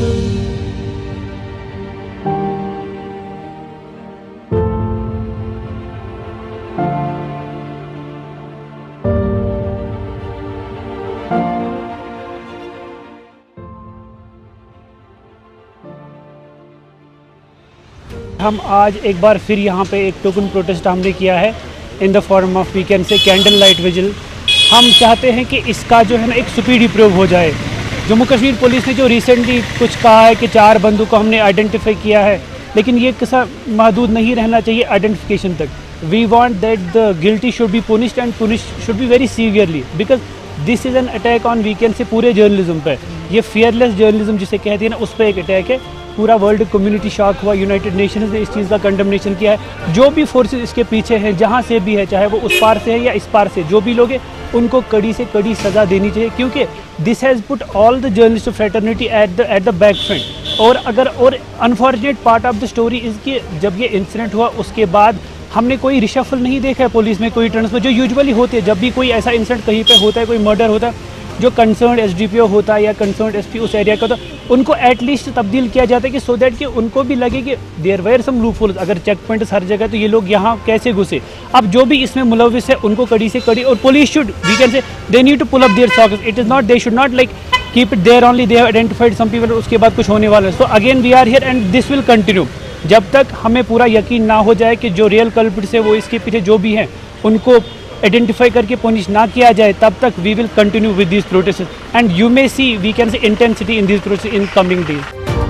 हम आज एक बार फिर यहाँ पे एक टोकन प्रोटेस्ट हमने किया है in the form of we can say candle light vigil. हम चाहते हैं कि इसका जो है ना एक स्पीडी प्रयोग हो जाए। जम्मू कश्मीर पुलिस ने जो रिसेंटली कुछ कहा है कि 4 बंदों को हमने आइडेंटिफाई किया है, लेकिन ये किसा महदूद नहीं रहना चाहिए आइडेंटिफिकेशन तक। We want that the guilty should be punished and punish should be very severely, because this is an attack on we can say पूरे जर्नलिज्म पे। ये फेयरलेस जर्नलिज्म जिसे कहते हैं ना, उस पर एक अटैक है। पूरा वर्ल्ड कम्युनिटी शॉक हुआ, यूनाइटेड नेशंस ने इस चीज़ का कंडमनेशन किया है। जो भी फोर्सेस इसके पीछे हैं, जहाँ से भी है, चाहे वो उस पार से है या इस पार से, जो भी लोग हैं उनको कड़ी से कड़ी सज़ा देनी चाहिए, क्योंकि this has put all the journalist fraternity at the back front. और unfortunate part of the story is कि जब ये इंसिडेंट हुआ उसके बाद हमने कोई रिशफल नहीं देखा है पुलिस में, कोई ट्रांसफर जो यूजुअली होते हैं। जब भी कोई ऐसा इंसिडेंट कहीं पे होता है, कोई मर्डर होता है, जो कंसर्न एसडीपीओ होता है या कंसर्न एसपी उस एरिया का, तो उनको एटलीस्ट तब्दील किया जाता है कि सो दैट कि उनको भी लगे कि देयर वेयर सम लूपहोल्स। अगर चेक पॉइंट्स हर जगह, तो ये लोग यहाँ कैसे घुसे। अब जो भी इसमें मुलविस है उनको कड़ी से कड़ी, और police should we can say they need to pull up their sockets. It is not, they should not like keep it there only, they have identified some people, उसके बाद कुछ होने वाला है। So again we are here and this will continue जब तक हमें पूरा यकीन ना हो जाए कि जो रियल कल्प्रिट्स है वो इसके पीछे जो भी हैं उनको आइडेंटिफाई करके पनिश ना किया जाए। तब तक we will continue with this protest and you may see we can say intensity in this protest in coming days.